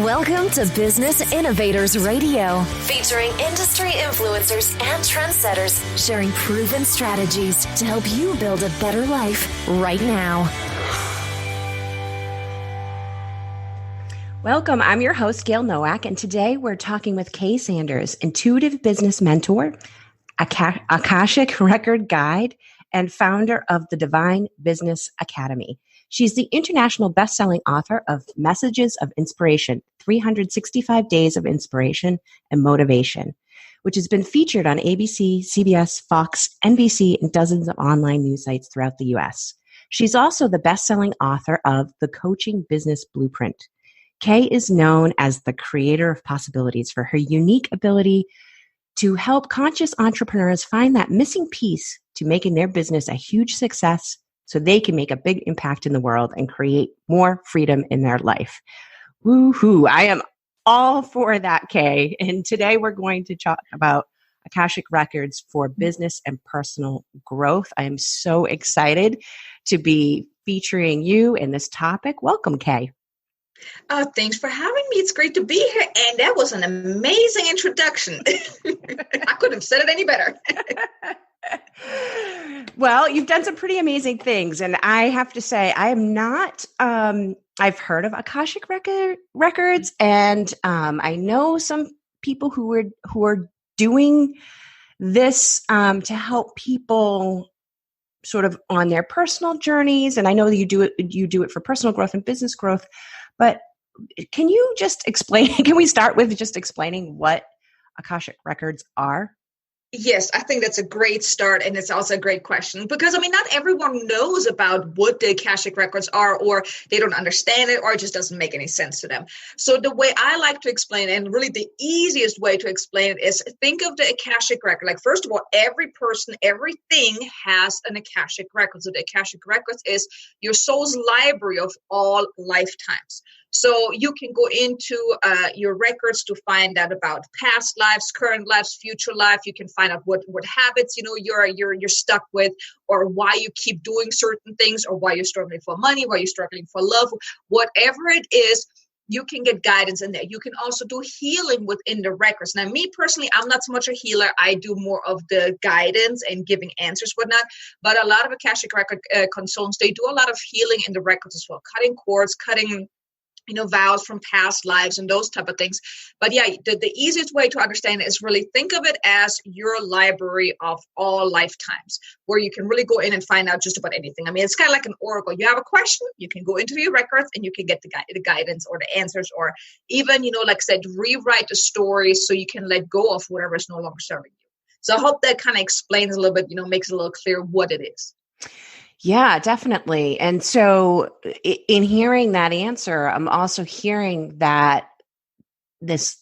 Welcome to Business Innovators Radio, featuring industry influencers and trendsetters sharing proven strategies to help you build a better life right now. Welcome. I'm your host, Gail Nowak, and today we're talking with Kay Sanders, intuitive business mentor, Akashic Record Guide, and founder of the Divine Business Academy. She's the international best-selling author of Messages of Inspiration, 365 Days of Inspiration and Motivation, which has been featured on ABC, CBS, Fox, NBC, and dozens of online news sites throughout the U.S. She's also the best-selling author of The Coaching Business Blueprint. Kay is known as the creator of possibilities for her unique ability to help conscious entrepreneurs find that missing piece to making their business a huge success so they can make a big impact in the world and create more freedom in their life. Woohoo! I am all for that, Kay. And today we're going to talk about Akashic Records for business and personal growth. I am so excited to be featuring you in this topic. Welcome, Kay. Thanks for having me. It's great to be here. And that was an amazing introduction. I couldn't have said it any better. Well, you've done some pretty amazing things. And I have to say, I am not, I've heard of Akashic Records, and I know some people who are doing this to help people sort of on their personal journeys. And I know that you do it for personal growth and business growth. But can you just explain, can we start with just explaining what Akashic Records are? Yes, I think that's a great start. And it's also a great question because, not everyone knows about what the Akashic Records are, or they don't understand it, or it just doesn't make any sense to them. So the way I like to explain it, and really the easiest way to explain it, is think of the Akashic Record. Like, first of all, every person, everything has an Akashic Record. So the Akashic Records is your soul's library of all lifetimes. So you can go into your records to find out about past lives, current lives, future life. You can find out what habits you're stuck with, or why you keep doing certain things, or why you're struggling for money, why you're struggling for love, whatever it is. You can get guidance in there. You can also do healing within the records. Now, me personally, I'm not so much a healer. I do more of the guidance and giving answers, whatnot. But a lot of Akashic Record consultants, they do a lot of healing in the records as well, cutting cords, cutting vows from past lives and those type of things. But yeah, the easiest way to understand it is really think of it as your library of all lifetimes, where you can really go in and find out just about anything. It's kind of like an oracle. You have a question, you can go into your records and you can get the guidance or the answers, or even, like I said, rewrite the story so you can let go of whatever is no longer serving you. So I hope that kind of explains a little bit, makes it a little clear what it is. Yeah, definitely. And so in hearing that answer, I'm also hearing that this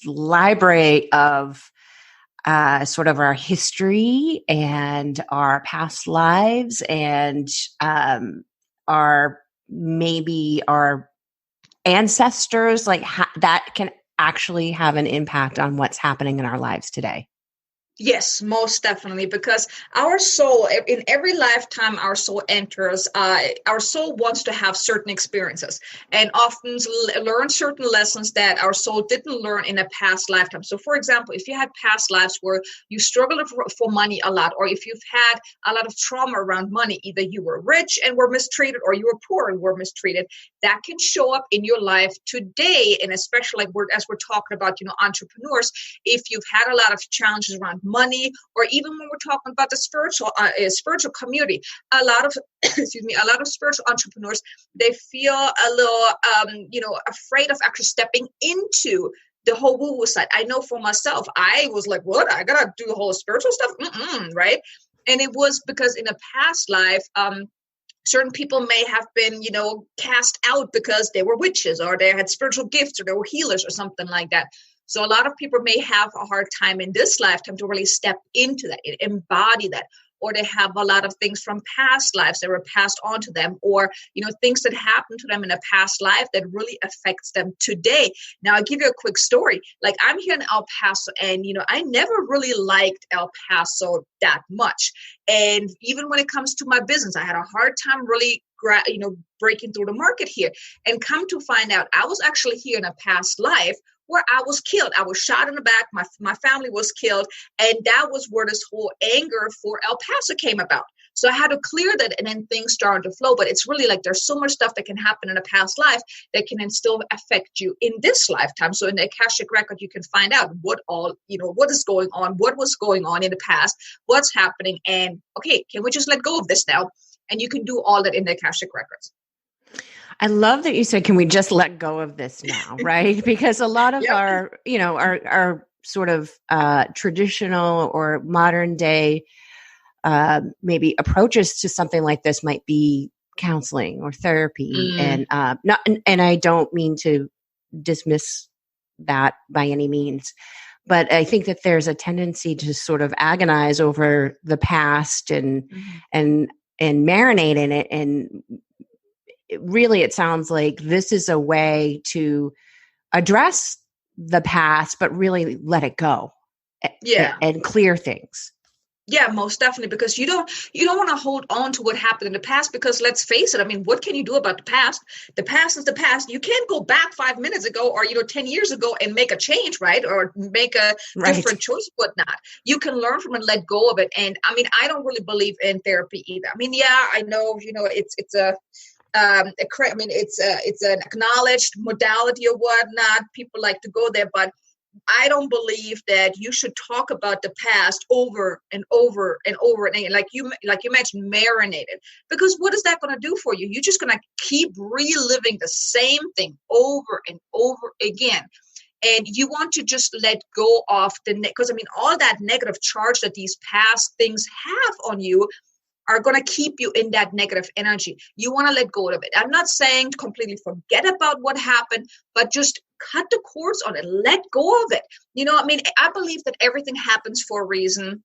library of sort of our history and our past lives and our ancestors, that can actually have an impact on what's happening in our lives today. Yes, most definitely, because our soul, in every lifetime our soul enters, our soul wants to have certain experiences and often learn certain lessons that our soul didn't learn in a past lifetime. So, for example, if you had past lives where you struggled for money a lot, or if you've had a lot of trauma around money, either you were rich and were mistreated, or you were poor and were mistreated, that can show up in your life today. And especially as we're talking about, entrepreneurs, if you've had a lot of challenges around money, or even when we're talking about the spiritual community, a lot of spiritual entrepreneurs, they feel a little afraid of actually stepping into the whole woo-woo side. I know for myself, I was like, what? I gotta do the whole spiritual stuff, right? And it was because in a past life, certain people may have been, cast out because they were witches, or they had spiritual gifts, or they were healers, or something like that. So a lot of people may have a hard time in this lifetime to really step into that, embody that, or they have a lot of things from past lives that were passed on to them, or, things that happened to them in a past life that really affects them today. Now, I'll give you a quick story. Like, I'm here in El Paso, and, I never really liked El Paso that much. And even when it comes to my business, I had a hard time really breaking through the market here. And come to find out, I was actually here in a past life where I was killed. I was shot in the back. My family was killed. And that was where this whole anger for El Paso came about. So I had to clear that, and then things started to flow. But it's really like there's so much stuff that can happen in a past life that can then still affect you in this lifetime. So in the Akashic record, you can find out what is going on, what was going on in the past, what's happening, and okay, can we just let go of this now? And you can do all that in the Akashic records. I love that you said, can we just let go of this now, right? Because a lot of our sort of traditional or modern day maybe approaches to something like this might be counseling or therapy. And I don't mean to dismiss that by any means, but I think that there's a tendency to sort of agonize over the past and marinate in it. And really, it sounds like this is a way to address the past, but really let it go. And clear things. Yeah, most definitely, because you don't want to hold on to what happened in the past, because let's face it, I mean, what can you do about the past? The past is the past. You can't go back 5 minutes ago or 10 years ago and make a change, right? Or make a different choice, whatnot. You can learn from it, let go of it. And I mean, I don't really believe in therapy either. I mean, I know, it's an acknowledged modality or whatnot. People like to go there, but I don't believe that you should talk about the past over and over and over and like you mentioned, marinated. Because what is that going to do for you? You're just going to keep reliving the same thing over and over again. And you want to just let go of because I mean, all that negative charge that these past things have on you are going to keep you in that negative energy. You want to let go of it. I'm not saying to completely forget about what happened, but just cut the cords on it. Let go of it. I mean, I believe that everything happens for a reason.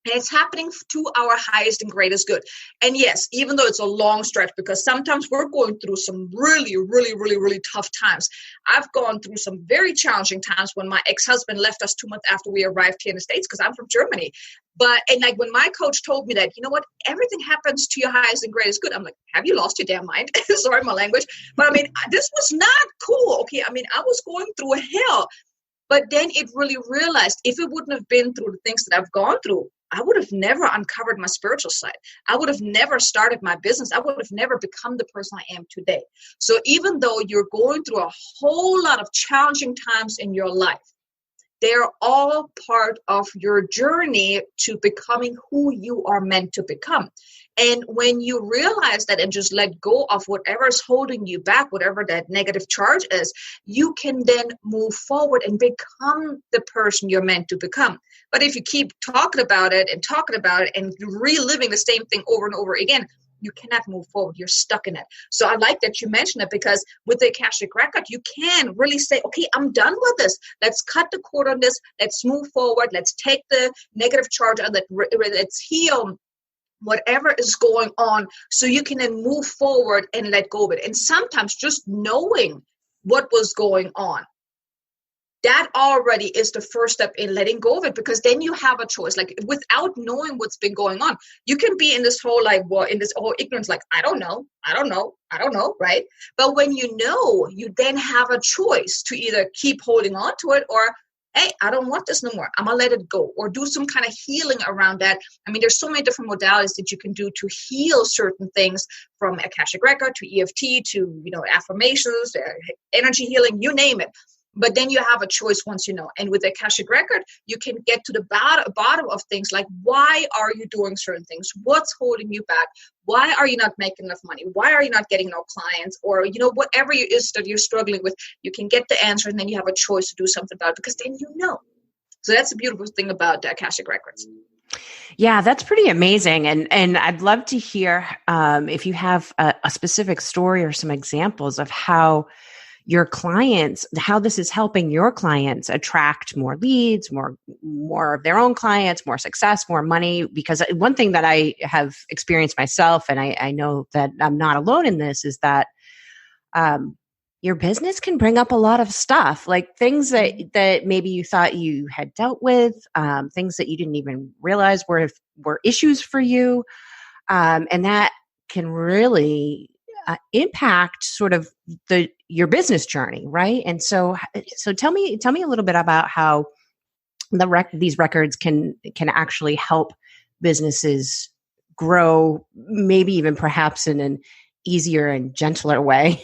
And it's happening to our highest and greatest good. And yes, even though it's a long stretch, because sometimes we're going through some really, really, really, really tough times. I've gone through some very challenging times when my ex-husband left us 2 months after we arrived here in the States, because I'm from Germany. And when my coach told me that, you know what, everything happens to your highest and greatest good. I'm like, have you lost your damn mind? Sorry, my language. But I mean, this was not cool. Okay. I mean, I was going through a hell. But then it really realized if it wouldn't have been through the things that I've gone through, I would have never uncovered my spiritual side. I would have never started my business. I would have never become the person I am today. So even though you're going through a whole lot of challenging times in your life, they're all part of your journey to becoming who you are meant to become. And when you realize that and just let go of whatever is holding you back, whatever that negative charge is, you can then move forward and become the person you're meant to become. But if you keep talking about it and reliving the same thing over and over again, you cannot move forward. You're stuck in it. So I like that you mentioned it, because with the Akashic record, you can really say, okay, I'm done with this. Let's cut the cord on this. Let's move forward. Let's take the negative charge out. Let's heal whatever is going on, so you can then move forward and let go of it. And sometimes just knowing what was going on, that already is the first step in letting go of it, because then you have a choice. Like, without knowing what's been going on, you can be in this whole ignorance, like, I don't know, right? But when you know, you then have a choice to either keep holding on to it or, hey, I don't want this no more. I'm going to let it go, or do some kind of healing around that. I mean, there's so many different modalities that you can do to heal certain things, from Akashic record to EFT to, affirmations, energy healing, you name it. But then you have a choice once you know. And with the Akashic record, you can get to the bottom of things, like, why are you doing certain things? What's holding you back? Why are you not making enough money? Why are you not getting no clients? Or, whatever it is that you're struggling with, you can get the answer, and then you have a choice to do something about it, because then you know. So that's the beautiful thing about the Akashic records. Yeah, that's pretty amazing. And I'd love to hear if you have a specific story or some examples of how your clients, how this is helping your clients attract more leads, more of their own clients, more success, more money. Because one thing that I have experienced myself, and I know that I'm not alone in this, is that your business can bring up a lot of stuff, like things that maybe you thought you had dealt with, things that you didn't even realize were issues for you. And that can really impact sort of your business journey, right? And so tell me a little bit about how these records can actually help businesses grow, maybe even perhaps in an easier and gentler way.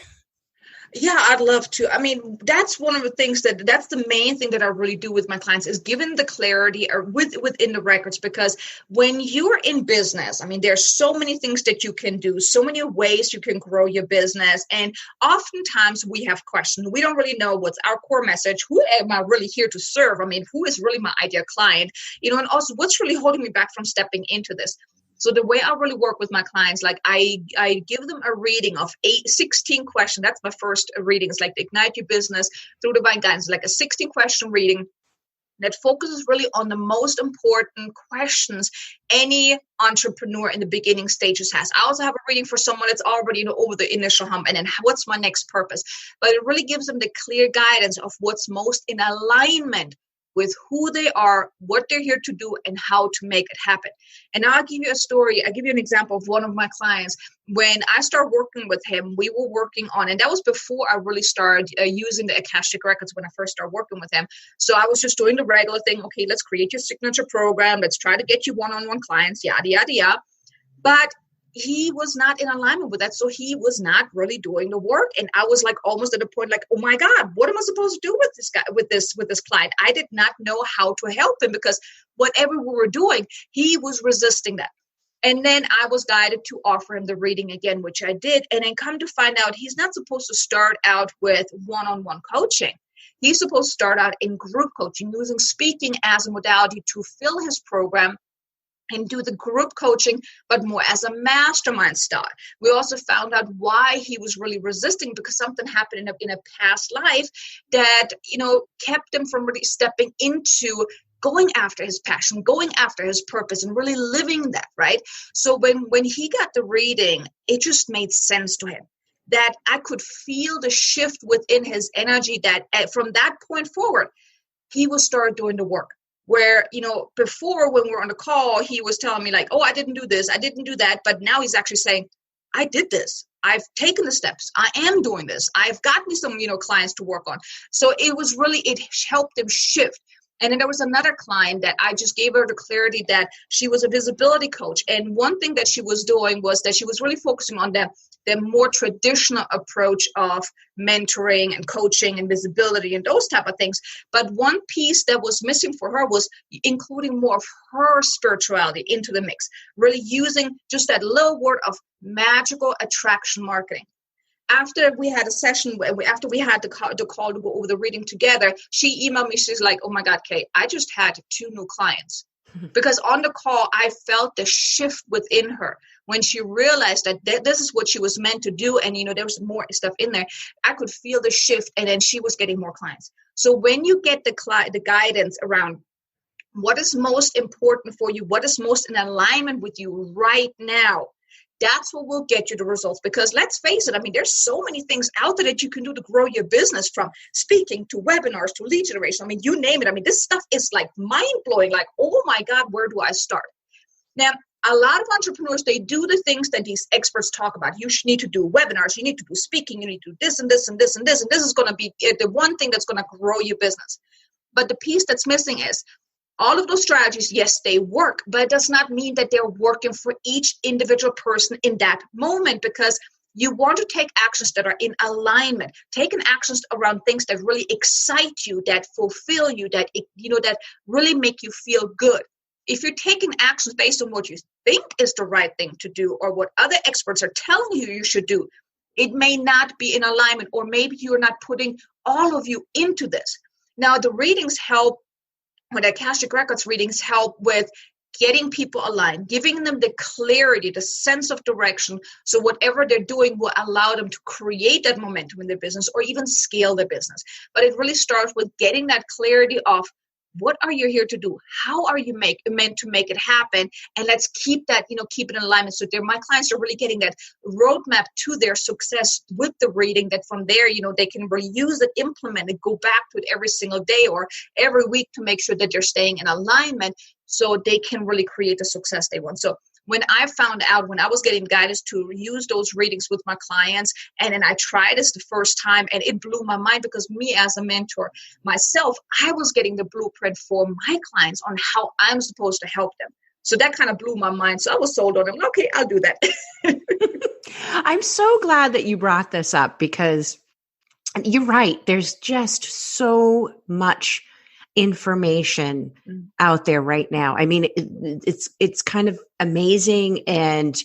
Yeah, I'd love to. I mean, that's one of the things that's the main thing that I really do with my clients is given the clarity or within the records, because when you're in business, I mean, there's so many things that you can do, so many ways you can grow your business. And oftentimes we have questions. We don't really know what's our core message. Who am I really here to serve? I mean, who is really my ideal client? And also what's really holding me back from stepping into this? So the way I really work with my clients, like I give them a reading of 16 questions. That's my first reading. It's like Ignite Your Business Through Divine Guidance, like a 16-question reading that focuses really on the most important questions any entrepreneur in the beginning stages has. I also have a reading for someone that's already over the initial hump, and then what's my next purpose? But it really gives them the clear guidance of what's most in alignment with who they are, what they're here to do, and how to make it happen. And I'll give you a story. I'll give you an example of one of my clients. When I started working with him, we were working on, and that was before I really started using the Akashic Records when I first started working with him. So I was just doing the regular thing. Okay, let's create your signature program. Let's try to get you one-on-one clients, yada, yada, yada. But he was not in alignment with that. So he was not really doing the work. And I was like almost at a point like, oh my God, what am I supposed to do with this guy, with this client? I did not know how to help him because whatever we were doing, he was resisting that. And then I was guided to offer him the reading again, which I did. And then come to find out he's not supposed to start out with one-on-one coaching. He's supposed to start out in group coaching, using speaking as a modality to fill his program and do the group coaching, but more as a mastermind style. We also found out why he was really resisting, because something happened in a past life that, kept him from really stepping into going after his passion, going after his purpose, and really living that, right? So when he got the reading, it just made sense to him that I could feel the shift within his energy that from that point forward, he will start doing the work. Where, before when we were on the call, he was telling me like, oh, I didn't do this, I didn't do that. But now he's actually saying, I did this. I've taken the steps. I am doing this. I've got me some, clients to work on. So it helped him shift. And then there was another client that I just gave her the clarity that she was a visibility coach. And one thing that she was doing was that she was really focusing on the more traditional approach of mentoring and coaching and visibility and those type of things. But one piece that was missing for her was including more of her spirituality into the mix, really using just that little word of magical attraction marketing. After we had a session, after we had the call to go over the reading together, she emailed me. She's like, oh my God, Kate, I just had 2 new clients. Because on the call, I felt the shift within her when she realized that this is what she was meant to do. And, there was more stuff in there. I could feel the shift, and then she was getting more clients. So when you get the guidance around what is most important for you, what is most in alignment with you right now, that's what will get you the results. Because let's face it, I mean, there's so many things out there that you can do to grow your business, from speaking to webinars to lead generation. I mean, you name it. I mean, this stuff is like mind-blowing. Like, oh my God, where do I start? Now, a lot of entrepreneurs, they do the things that these experts talk about. You need to do webinars. You need to do speaking. You need to do this and this and this and this. And this is going to be the one thing that's going to grow your business. But the piece that's missing is, all of those strategies, yes, they work, but it does not mean that they're working for each individual person in that moment, because you want to take actions that are in alignment, taking actions around things that really excite you, that fulfill you, that, that really make you feel good. If you're taking actions based on what you think is the right thing to do or what other experts are telling you should do, it may not be in alignment, or maybe you're not putting all of you into this. Now, the readings help. When Akashic Records readings help with getting people aligned, giving them the clarity, the sense of direction, so whatever they're doing will allow them to create that momentum in their business or even scale their business. But it really starts with getting that clarity of, what are you here to do? How are you meant to make it happen? And let's keep that, keep it in alignment. So my clients are really getting that roadmap to their success with the reading, that from there, they can reuse it, implement it, go back to it every single day or every week to make sure that they're staying in alignment so they can really create the success they want. So when I found out, when I was getting guidance to use those readings with my clients, and then I tried this the first time, and it blew my mind, because me as a mentor myself, I was getting the blueprint for my clients on how I'm supposed to help them. So that kind of blew my mind. So I was sold on it. Okay, I'll do that. I'm so glad that you brought this up, because you're right. There's just so much information out there right now. I mean, it's kind of amazing, and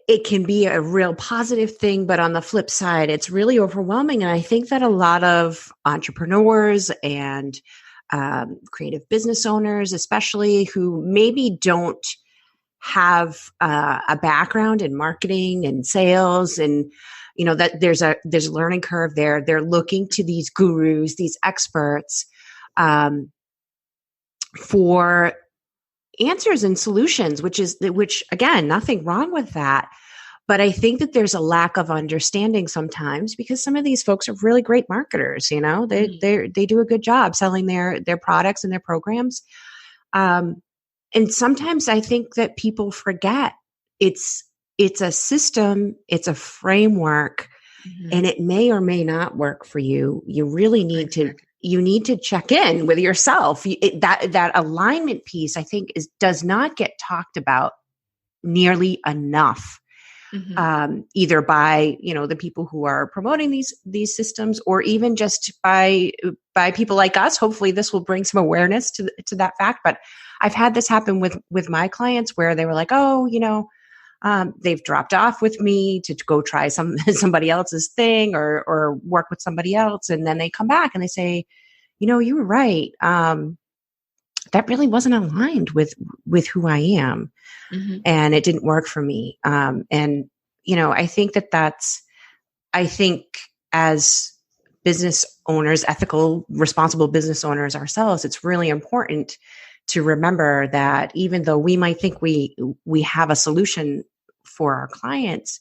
it can be a real positive thing, but on the flip side, it's really overwhelming. And I think that a lot of entrepreneurs and creative business owners, especially, who maybe don't have a background in marketing and sales, and that there's a learning curve there. They're looking to these gurus, these experts, for answers and solutions, which again, nothing wrong with that. But I think that there's a lack of understanding sometimes, because some of these folks are really great marketers. They do a good job selling their products and their programs. And sometimes I think that people forget it's a system, it's a framework, and it may or may not work for you. You really need to check in with yourself. That alignment piece, I think, does not get talked about nearly enough. Either by the people who are promoting these systems, or even just by people like us. Hopefully this will bring some awareness to that fact. But I've had this happen with my clients, where they were like, they've dropped off with me to go try somebody else's thing or work with somebody else, and then they come back and they say, you were right. That really wasn't aligned with who I am. And it didn't work for me. And, I think I think as business owners, ethical, responsible business owners ourselves, it's really important to remember that even though we might think we have a solution for our clients,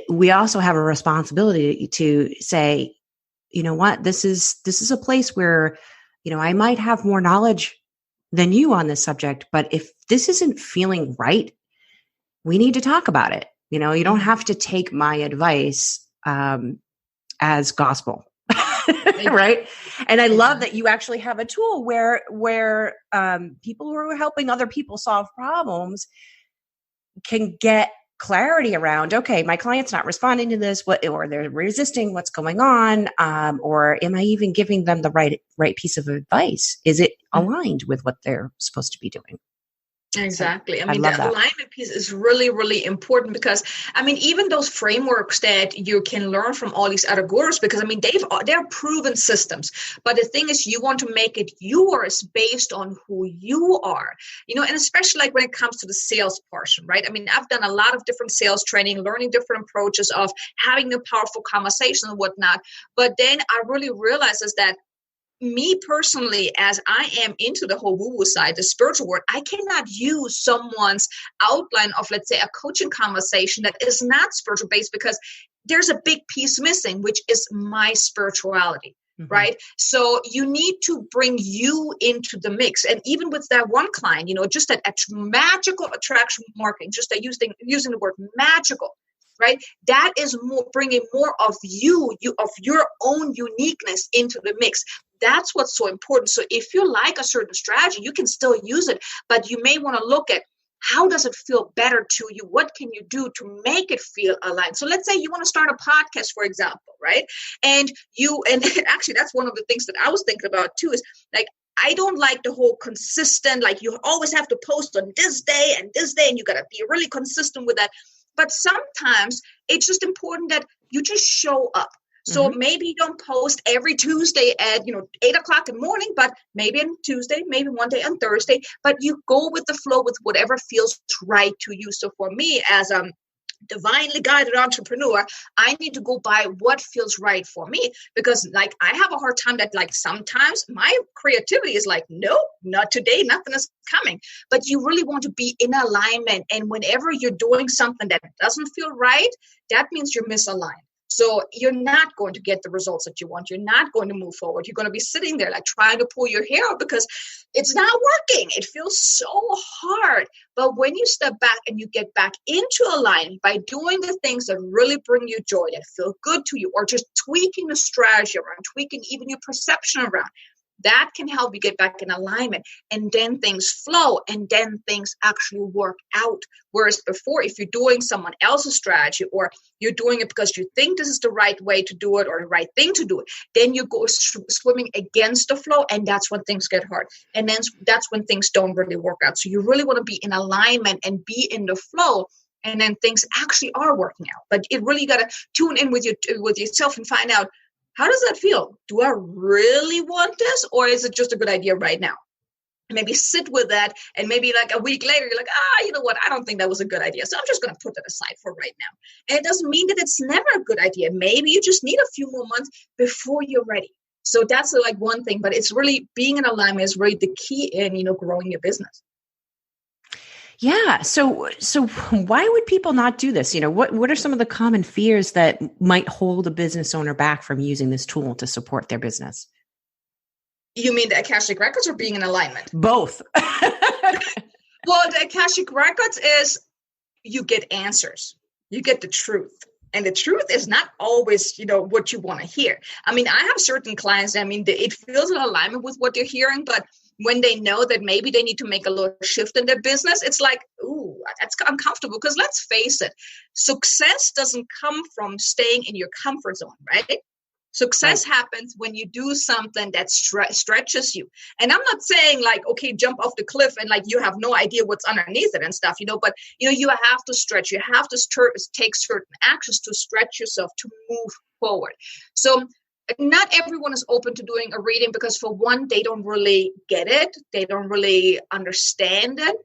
we also have a responsibility to say, you know what, this is a place where, I might have more knowledge than you on this subject, but if this isn't feeling right, we need to talk about it. You don't have to take my advice as gospel, right? And I love that you actually have a tool where people who are helping other people solve problems can get clarity around, okay, my client's not responding to this, or they're resisting, what's going on, or am I even giving them the right piece of advice? Is it aligned with what they're supposed to be doing? Exactly. I mean, the alignment piece is really, really important, because, even those frameworks that you can learn from all these other gurus, because, they're proven systems. But the thing is, you want to make it yours based on who you are, and especially like when it comes to the sales portion, right? I've done a lot of different sales training, learning different approaches of having a powerful conversation and whatnot. But then I really realized is that me personally, as I am into the whole woo-woo side, the spiritual world, I cannot use someone's outline of, let's say, a coaching conversation that is not spiritual based, because there's a big piece missing, which is my spirituality, right? So you need to bring you into the mix. And even with that one client, just that magical attraction marketing, just that using the word magical, right? That is more bringing more of you of your own uniqueness into the mix. That's what's so important. So if you like a certain strategy, you can still use it, but you may want to look at, how does it feel better to you? What can you do to make it feel aligned? So let's say you want to start a podcast, for example, right? And actually that's one of the things that I was thinking about too, is like, I don't like the whole consistent, like you always have to post on this day, and you got to be really consistent with that. But sometimes it's just important that you just show up. So maybe you don't post every Tuesday at 8:00 in the morning, but maybe on Tuesday, maybe one day on Thursday, but you go with the flow with whatever feels right to you. So for me, as a divinely guided entrepreneur, I need to go by what feels right for me, because like I have a hard time that like sometimes my creativity is like, nope, not today, nothing is coming. But you really want to be in alignment. And whenever you're doing something that doesn't feel right, that means you're misaligned. So you're not going to get the results that you want. You're not going to move forward. You're going to be sitting there like trying to pull your hair out because it's not working. It feels so hard. But when you step back and you get back into alignment by doing the things that really bring you joy, that feel good to you, or just tweaking the strategy around, tweaking even your perception around, that can help you get back in alignment, and then things flow, and then things actually work out. Whereas before, if you're doing someone else's strategy, or you're doing it because you think this is the right way to do it or the right thing to do it, then you go swimming against the flow, and that's when things get hard. And then that's when things don't really work out. So you really want to be in alignment and be in the flow, and then things actually are working out. But it really got to tune in with yourself and find out, how does that feel? Do I really want this, or is it just a good idea right now? And maybe sit with that, and maybe like a week later, you're like, you know what? I don't think that was a good idea. So I'm just going to put that aside for right now. And it doesn't mean that it's never a good idea. Maybe you just need a few more months before you're ready. So that's like one thing, but it's really being in alignment is really the key in, growing your business. Yeah. So why would people not do this? What are some of the common fears that might hold a business owner back from using this tool to support their business? You mean the Akashic Records or being in alignment? Both. Well, the Akashic Records is you get answers. You get the truth. And the truth is not always, what you want to hear. I mean, I have certain clients, it feels in alignment with what they're hearing, but when they know that maybe they need to make a little shift in their business, it's like, ooh, that's uncomfortable. Because let's face it, success doesn't come from staying in your comfort zone, right? Success happens when you do something that stretches you. And I'm not saying like, okay, jump off the cliff and like you have no idea what's underneath it and stuff, but you have to stretch. You have to take certain actions to stretch yourself to move forward. So not everyone is open to doing a reading because, for one, they don't really get it. They don't really understand it.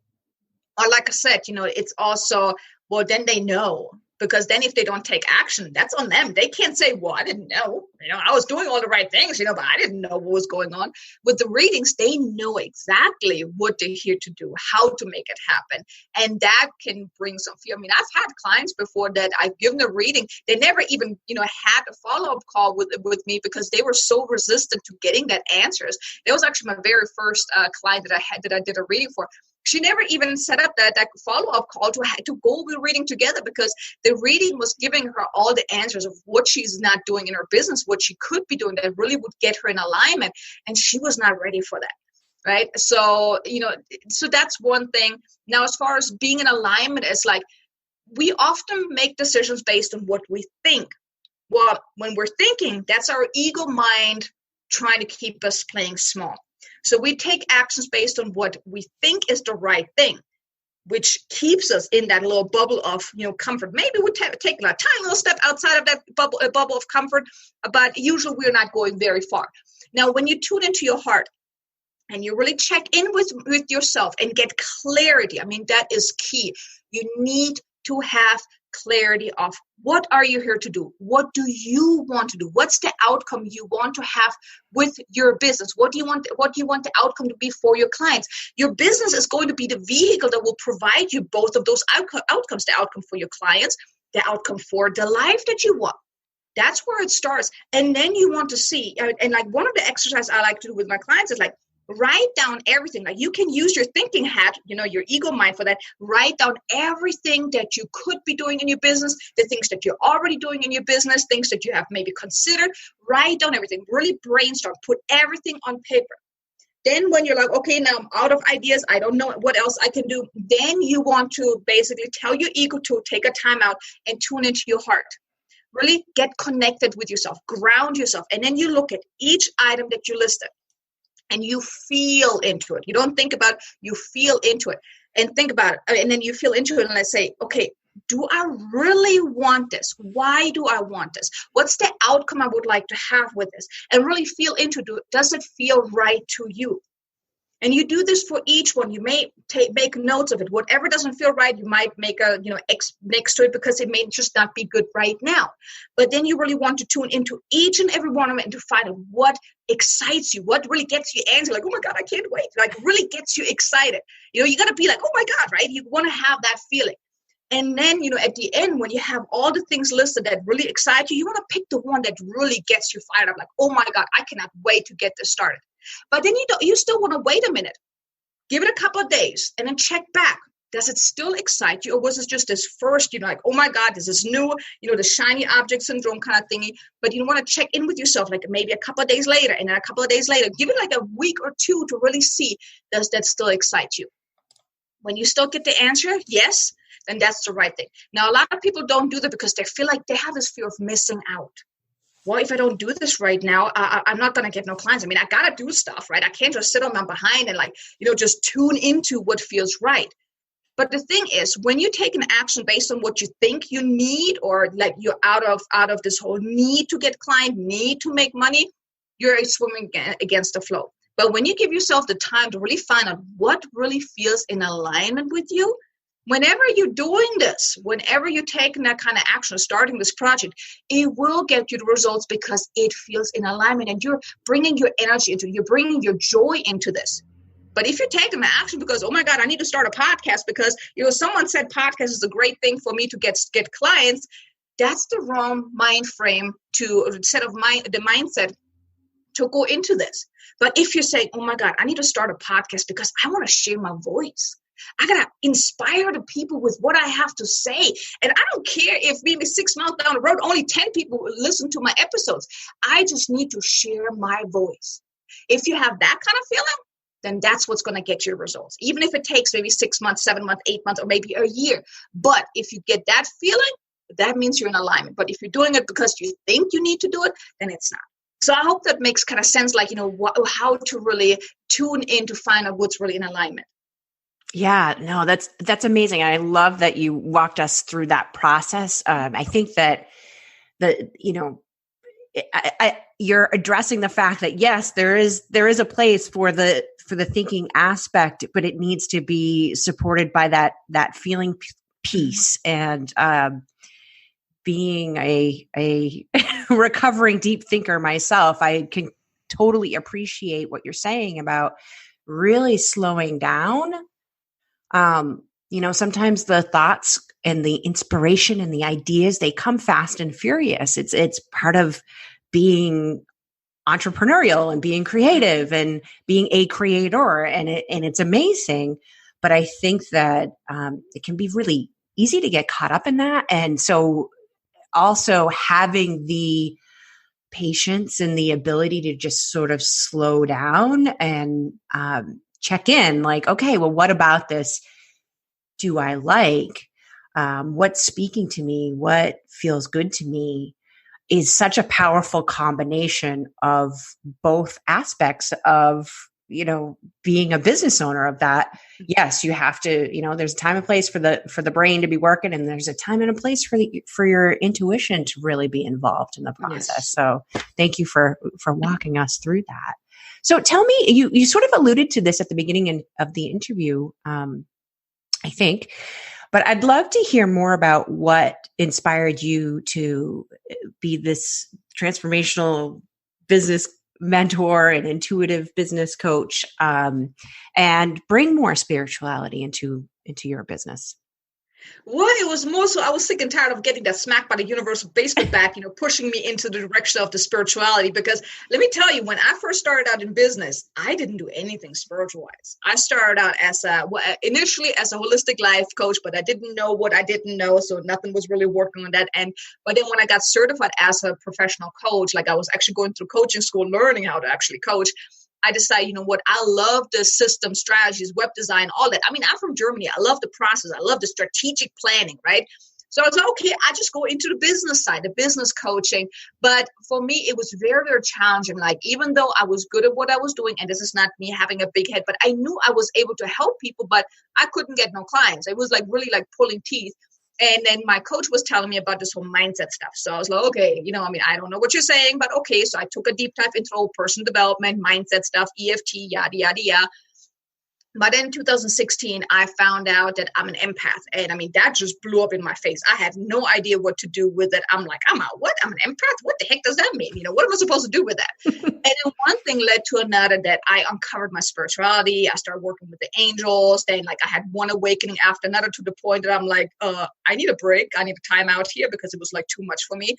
Or like I said, it's also, well, then they know. Because then if they don't take action, that's on them. They can't say, well, I didn't know. I was doing all the right things, but I didn't know what was going on. With the readings, they know exactly what they're here to do, how to make it happen. And that can bring some fear. I've had clients before that I've given a reading. They never even, had a follow-up call with me because they were so resistant to getting that answers. That was actually my very first client that I did a reading for. She never even set up that follow-up call to go with reading together because the reading was giving her all the answers of what she's not doing in her business, what she could be doing that really would get her in alignment. And she was not ready for that, right? So, so that's one thing. Now, as far as being in alignment, it's like we often make decisions based on what we think. Well, when we're thinking, that's our ego mind trying to keep us playing small. So we take actions based on what we think is the right thing, which keeps us in that little bubble of, comfort. Maybe we take a tiny little step outside of that bubble of comfort, but usually we're not going very far. Now, when you tune into your heart and you really check in with yourself and get clarity, that is key. You need to have clarity of what are you here to do? What do you want to do? What's the outcome you want to have with your business? What do you want the outcome to be for your clients? Your business is going to be the vehicle that will provide you both of those outcomes, the outcome for your clients, the outcome for the life that you want. That's where it starts. And then you want to see, and like one of the exercises I like to do with my clients is like, write down everything. Like you can use your thinking hat, your ego mind for that. Write down everything that you could be doing in your business, the things that you're already doing in your business, things that you have maybe considered. Write down everything. Really brainstorm. Put everything on paper. Then when you're like, okay, now I'm out of ideas, I don't know what else I can do. Then you want to basically tell your ego to take a time out and tune into your heart. Really get connected with yourself. Ground yourself. And then you look at each item that you listed. And you feel into it. You don't think about it, you feel into it. And think about it. And then you feel into it and let's say, okay, do I really want this? Why do I want this? What's the outcome I would like to have with this? And really feel into it. Does it feel right to you? And you do this for each one. You may make notes of it. Whatever doesn't feel right, you might make a X next to it because it may just not be good right now. But then you really want to tune into each and every one of them and to find out what excites you, what really gets you angry. Like, oh my God, I can't wait. Like really gets you excited. You got to be like, oh my God, right? You want to have that feeling. And then, at the end, when you have all the things listed that really excite you, you want to pick the one that really gets you fired up. Like, oh my God, I cannot wait to get this started. But then you still want to wait a minute. Give it a couple of days and then check back. Does it still excite you? Or was it just this first, like, oh my God, this is new, the shiny object syndrome kind of thingy. But you want to check in with yourself, like maybe a couple of days later, and then a couple of days later. Give it like a week or two to really see, does that still excite you? When you still get the answer, yes, then that's the right thing. Now, a lot of people don't do that because they feel like they have this fear of missing out. Well, if I don't do this right now, I'm not going to get no clients. I mean, I got to do stuff, right? I can't just sit on my behind and just tune into what feels right. But the thing is, when you take an action based on what you think you need, or like you're out of this whole need to get client, need to make money, you're swimming against the flow. But when you give yourself the time to really find out what really feels in alignment with you, whenever you're doing this, whenever you're taking that kind of action, starting this project, it will get you the results because it feels in alignment and you're bringing your energy into it. You're bringing your joy into this. But if you're taking the action because, oh my God, I need to start a podcast because, someone said podcast is a great thing for me to get clients, that's the wrong mind frame the mindset to go into this. But if you're saying, oh my God, I need to start a podcast because I want to share my voice. I got to inspire the people with what I have to say. And I don't care if maybe 6 months down the road, only 10 people will listen to my episodes. I just need to share my voice. If you have that kind of feeling, then that's what's going to get you results. Even if it takes maybe 6 months, 7 months, 8 months, or maybe a year. But if you get that feeling, that means you're in alignment. But if you're doing it because you think you need to do it, then it's not. So I hope that makes kind of sense, like, how to really tune in to find out what's really in alignment. Yeah, no, that's amazing. I love that you walked us through that process. I think that you're addressing the fact that yes, there is a place for the thinking aspect, but it needs to be supported by that feeling piece. And being a recovering deep thinker myself, I can totally appreciate what you're saying about really slowing down. Sometimes the thoughts and the inspiration and the ideas, they come fast and furious. It's part of being entrepreneurial and being creative and being a creator, and it's amazing. But I think that it can be really easy to get caught up in that. And so also having the patience and the ability to just sort of slow down and check in, like, okay, well, what about this do I like? What's speaking to me? What feels good to me? Is such a powerful combination of both aspects of, being a business owner of that. Yes, you have to, there's a time and place for the brain to be working, and there's a time and a place for your intuition to really be involved in the process. Yes. So thank you for walking us through that. So tell me, you sort of alluded to this at the beginning of the interview, I think, but I'd love to hear more about what inspired you to be this transformational business mentor and intuitive business coach, and bring more spirituality into your business. Well, it was more so I was sick and tired of getting that smack by the universal basement bat, pushing me into the direction of the spirituality. Because let me tell you, when I first started out in business, I didn't do anything spiritual-wise. I started out initially as a holistic life coach, but I didn't know what I didn't know, so nothing was really working on that end. But then when I got certified as a professional coach, like I was actually going through coaching school, learning how to actually coach, I decided, I love the system strategies, web design, all that. I mean, I'm from Germany. I love the process. I love the strategic planning, right? So I was like, okay, I just go into the business side, the business coaching. But for me, it was very, very challenging. Like, even though I was good at what I was doing, and this is not me having a big head, but I knew I was able to help people, but I couldn't get no clients. It was like really like pulling teeth. And then my coach was telling me about this whole mindset stuff. So I was like, okay, I don't know what you're saying, but okay. So I took a deep dive into personal development, mindset stuff, EFT, yada, yada, yada. But in 2016, I found out that I'm an empath. And I mean, that just blew up in my face. I had no idea what to do with it. I'm like, I'm an empath? What the heck does that mean? What am I supposed to do with that? And then one thing led to another, that I uncovered my spirituality. I started working with the angels. Then I had one awakening after another, to the point that I'm like, I need a break. I need a time out here, because it was too much for me.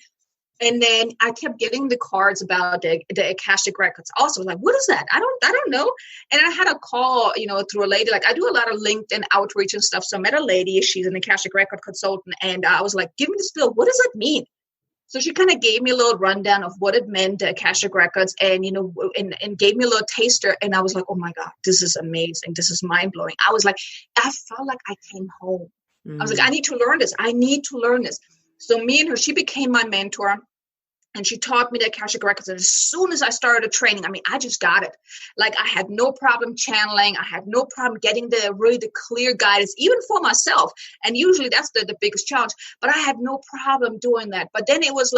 And then I kept getting the cards about the Akashic records. Also, what is that? I don't know. And I had a call, through a lady. I do a lot of LinkedIn outreach and stuff. So I met a lady. She's an Akashic record consultant, and I was like, "Give me the spiel. What does that mean?" So she kind of gave me a little rundown of what it meant, the Akashic records, and and gave me a little taster. And I was like, "Oh my God, this is amazing. This is mind blowing." I was like, I felt like I came home. I was like, I need to learn this. I need to learn this. So me and her, she became my mentor, and she taught me the Akashic records. And as soon as I started the training, I just got it. I had no problem channeling. I had no problem getting the clear guidance, even for myself. And usually that's the biggest challenge, but I had no problem doing that. But then it was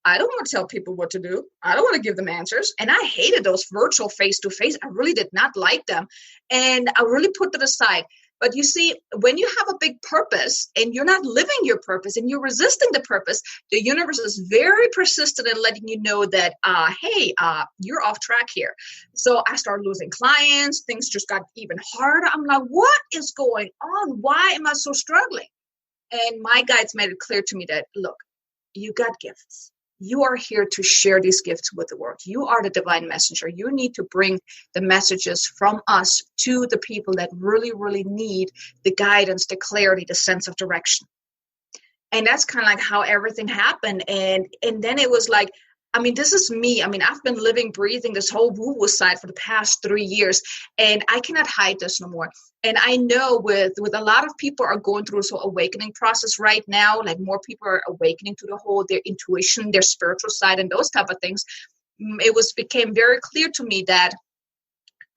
I don't want to tell people what to do. I don't want to give them answers. And I hated those virtual face-to-face. I really did not like them. And I really put that aside. But you see, when you have a big purpose and you're not living your purpose and you're resisting the purpose, the universe is very persistent in letting you know that, hey, you're off track here. So I started losing clients. Things just got even harder. I'm like, what is going on? Why am I so struggling? And my guides made it clear to me that, look, you got gifts. You are here to share these gifts with the world. You are the divine messenger. You need to bring the messages from us to the people that really, really need the guidance, the clarity, the sense of direction. And that's kind of how everything happened. And then it was this is me. I've been living, breathing this whole woo-woo side for the past 3 years, and I cannot hide this no more. And I know with a lot of people are going through this whole awakening process right now, more people are awakening to their intuition, their spiritual side, and those type of things. It became very clear to me that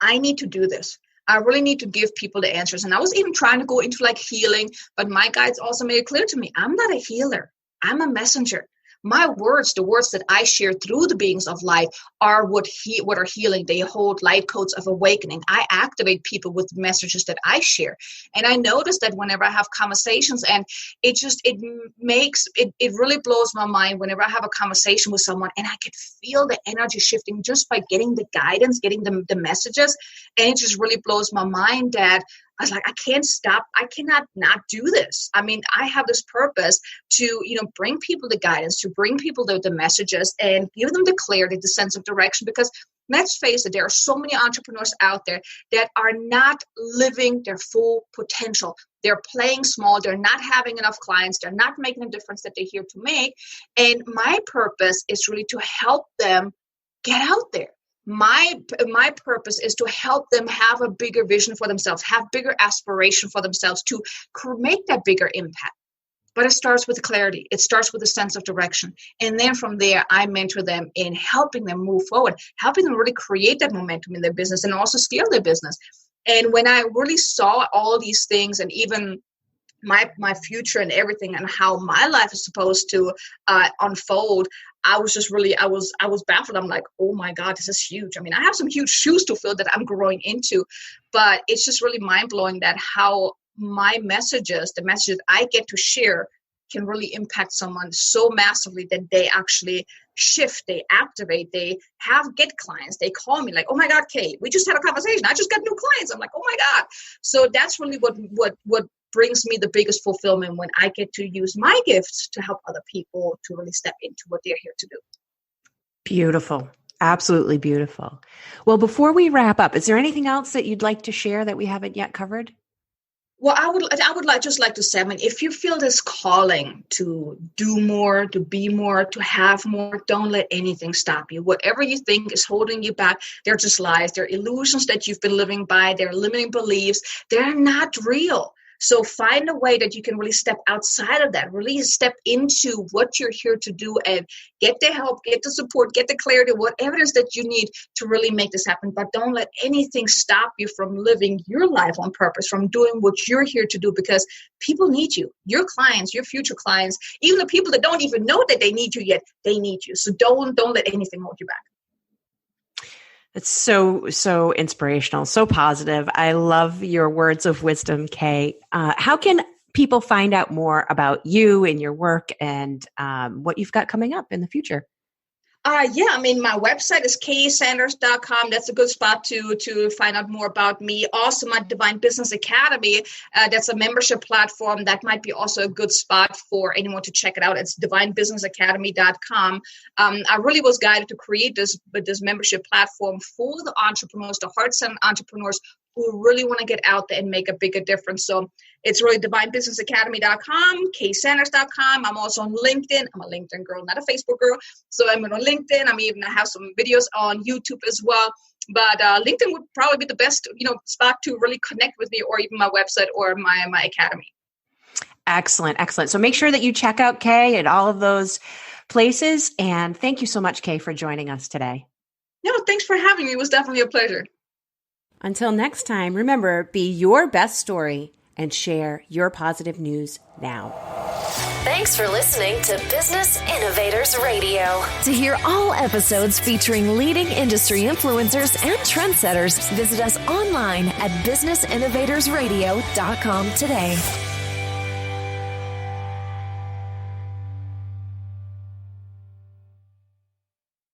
I need to do this. I really need to give people the answers. And I was even trying to go into healing, but my guides also made it clear to me, I'm not a healer. I'm a messenger. My words, the words that I share through the beings of light, are what are healing. They hold light codes of awakening. I activate people with messages that I share. And I notice that whenever I have conversations, and it really blows my mind whenever I have a conversation with someone and I can feel the energy shifting just by getting the guidance, getting the messages. And it just really blows my mind that I was like, I can't stop. I cannot not do this. I have this purpose to, bring people the guidance, to bring people the messages and give them the clarity, the sense of direction. Because let's face it, there are so many entrepreneurs out there that are not living their full potential. They're playing small. They're not having enough clients. They're not making the difference that they're here to make. And my purpose is really to help them get out there. My purpose is to help them have a bigger vision for themselves, have bigger aspiration for themselves, to make that bigger impact. But it starts with clarity. It starts with a sense of direction. And then from there, I mentor them in helping them move forward, helping them really create that momentum in their business and also scale their business. And when I really saw all these things, and even my future and everything, and how my life is supposed to unfold, I was baffled. I'm like, oh my God, this is huge. I have some huge shoes to fill that I'm growing into, but it's just really mind blowing that how my messages, the messages I get to share, can really impact someone so massively that they actually shift, they activate, they get clients. They call me like, oh my God, Kate, we just had a conversation. I just got new clients. I'm like, oh my God. So that's really what brings me the biggest fulfillment, when I get to use my gifts to help other people to really step into what they're here to do. Beautiful. Absolutely beautiful. Well, before we wrap up, is there anything else that you'd like to share that we haven't yet covered? Well, I would just like to say, if you feel this calling to do more, to be more, to have more, don't let anything stop you. Whatever you think is holding you back, they're just lies. They're illusions that you've been living by. They're limiting beliefs. They're not real. So find a way that you can really step outside of that, really step into what you're here to do, and get the help, get the support, get the clarity, whatever it is that you need to really make this happen. But don't let anything stop you from living your life on purpose, from doing what you're here to do, because people need you. Your clients, your future clients, even the people that don't even know that they need you yet, they need you. So don't let anything hold you back. It's so inspirational, so positive. I love your words of wisdom, Kay. How can people find out more about you and your work and what you've got coming up in the future? My website is kaysanders.com. That's a good spot to find out more about me. Also, my Divine Business Academy, that's a membership platform. That might be also a good spot for anyone to check it out. It's divinebusinessacademy.com. I really was guided to create this membership platform for the entrepreneurs, the heart-centered entrepreneurs who really want to get out there and make a bigger difference. So it's really divinebusinessacademy.com, kaysanders.com. I'm also on LinkedIn. I'm a LinkedIn girl, not a Facebook girl. So I'm on LinkedIn. I have some videos on YouTube as well. But LinkedIn would probably be the best, spot to really connect with me, or even my website or my academy. Excellent. So make sure that you check out Kay at all of those places. And thank you so much, Kay, for joining us today. No, thanks for having me. It was definitely a pleasure. Until next time, remember, be your best story and share your positive news now. Thanks for listening to Business Innovators Radio. To hear all episodes featuring leading industry influencers and trendsetters, visit us online at businessinnovatorsradio.com today.